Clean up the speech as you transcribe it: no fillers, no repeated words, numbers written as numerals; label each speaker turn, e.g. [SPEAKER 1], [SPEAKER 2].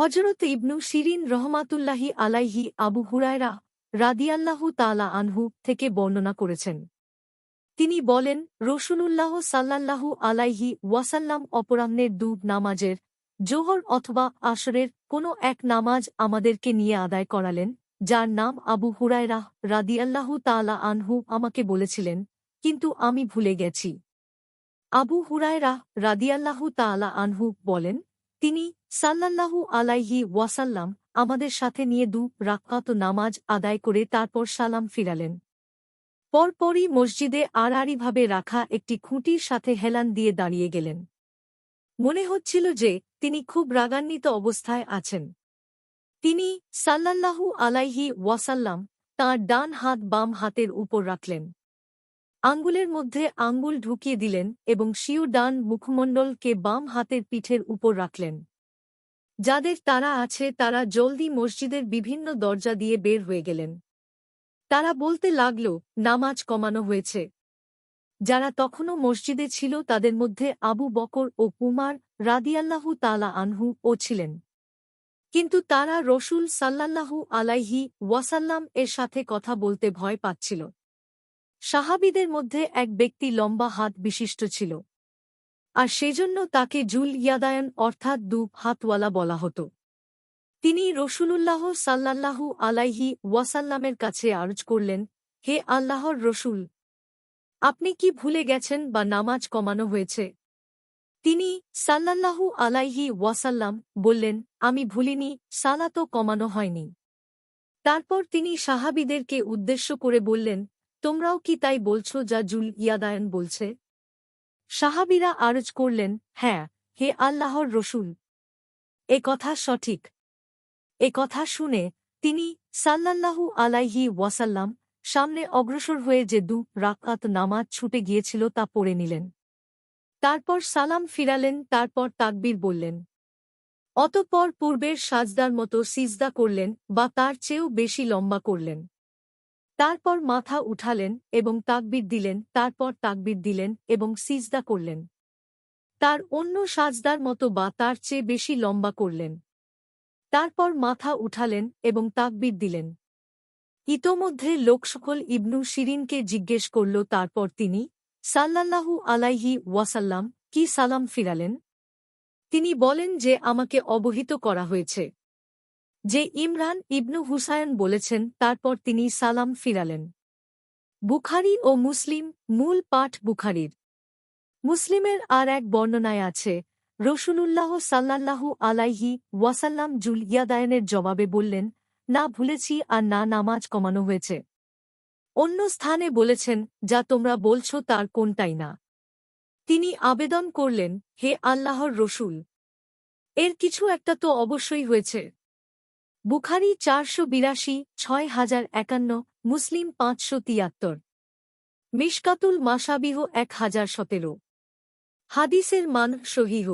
[SPEAKER 1] হযরত ইবনু শিরিন রহমাতুল্লাহি আলাইহি আবু হুরায়রা রাদিয়াল্লাহু তাআলা আনহু থেকে বর্ণনা করেছেন। তিনি বলেন, রাসূলুল্লাহ সাল্লাল্লাহু আলাইহি ওয়াসাল্লাম অপরাহ্নের নামাজের জোহর অথবা আসরের কোনো এক নামাজ আমাদেরকে নিয়ে আদায় করালেন, যার নাম আবু হুরায়রা রাদিয়াল্লাহু তাআলা আনহু আমাকে বলেছিলেন, কিন্তু আমি ভুলে গেছি। আবু হুরায়রা রাদিয়াল্লাহু তাআলা আনহু বলেন, তিনি সাল্লাল্লাহু আলাইহি ওয়াসাল্লাম আমাদের সাথে নিয়ে রাকাত নামাজ আদায় করে তারপর সালাম ফিরালেন। পরপরই মসজিদে আড়াআড়িভাবে রাখা একটি খুঁটির সাথে হেলান দিয়ে দাঁড়িয়ে গেলেন। মনে হচ্ছিল যে তিনি খুব রাগান্বিত অবস্থায় আছেন। তিনি সাল্লাল্লাহু আলাইহি ওয়াসাল্লাম তাঁর ডান হাত বাম হাতের উপর রাখলেন, আঙ্গুলের মধ্যে আঙ্গুল ঢুকিয়ে দিলেন এবং স্বীয় ডান মুখমণ্ডলকে বাম হাতের পিঠের উপর রাখলেন। যাদের তাড়া আছে তারা জলদি মসজিদের বিভিন্ন দরজা দিয়ে বের হয়ে গেলেন। তারা বলতে লাগল, নামাজ কমানো হয়েছে। যারা তখনও মসজিদে ছিল তাদের মধ্যে আবু বকর ও উমার রাদিয়াল্লাহু তাআলা আনহু ও ছিলেন। কিন্তু তারা রসূল সাল্লাল্লাহু আলাইহি ওয়াসাল্লাম এর সাথে কথা বলতে ভয় পাচ্ছিল। সাহাবীদের মধ্যে এক ব্যক্তি লম্বা হাত বিশিষ্ট ছিল, আর সেজন্য তাকে জুল ইয়াদায়ন অর্থাৎ হাতওয়ালা বলা হতো। তিনি রসূলুল্লাহ সাল্লাল্লাহু আলাইহি ওয়াসাল্লামের কাছে আরজ করলেন, হে আল্লাহর রসূল, আপনি কি ভুলে গেছেন বা নামাজ কমানো হয়েছে? তিনি সাল্লাল্লাহু আলাইহি ওয়াসাল্লাম বললেন, আমি ভুলিনি, সালাতও কমানো হয়নি। তারপর তিনি সাহাবীদেরকে উদ্দেশ্য করে বললেন, তোমরাও কি তাই বলছ যা জুল ইয়াদায়ন বলছে? সাহাবীরা আরজ করলেন, হ্যাঁ, হে আল্লাহর রসূল, এ কথা সঠিক। এ কথা শুনে তিনি সাল্লাল্লাহু আলাইহি ওয়াসাল্লাম সামনে অগ্রসর হয়ে যে রাকাত নামাজ ছুটে গিয়েছিল তা পড়ে নিলেন। তারপর সালাম ফিরালেন, তারপর তাকবীর বললেন। অতঃপর পূর্বের সাজদার মতো সিজদা করলেন বা তার চেয়েও বেশি লম্বা করলেন। তারপর মাথা উঠালেন এবং তাকবীর দিলেন, তারপর তাকবীর দিলেন এবং সিজদা করলেন। তার অন্য সাজদার মতো বা তার চেয়ে বেশি লম্বা করলেন। তারপর মাথা উঠালেন এবং তাকবীর দিলেন। ইতোমধ্যে লোকসকল ইবনু শিরিনকে জিজ্ঞেস করল, তারপর তিনি সাল্লাল্লাহু আলাইহি ওয়াসাল্লাম কি সালাম ফিরালেন? তিনি বলেন যে আমাকে অবহিত করা হয়েছে যে ইমরান ইবনু হুসায়ন বলেছেন, তারপর তিনি সালাম ফিরালেন। বুখারী ও মুসলিম। মূল পাঠ বুখারীর। মুসলিমের আর এক বর্ণনায় আছে, রসূলুল্লাহ সাল্লাল্লাহু আলাইহি ওয়াসাল্লাম জুল ইয়াদায়নের জবাবে বললেন, না ভুলেছি আর না নামাজ কমানো হয়েছে। অন্য স্থানে বলেছেন, যা তোমরা বলছ তার কোনটাই না। তিনি আবেদন করলেন, হে আল্লাহর রসূল, এর কিছু একটা তো অবশ্যই হয়েছে। বুখারী 482, 6051, মুসলিম 573, মিশকাতুল মাসাবিহ 1017। হাদিসের মান সহিহ।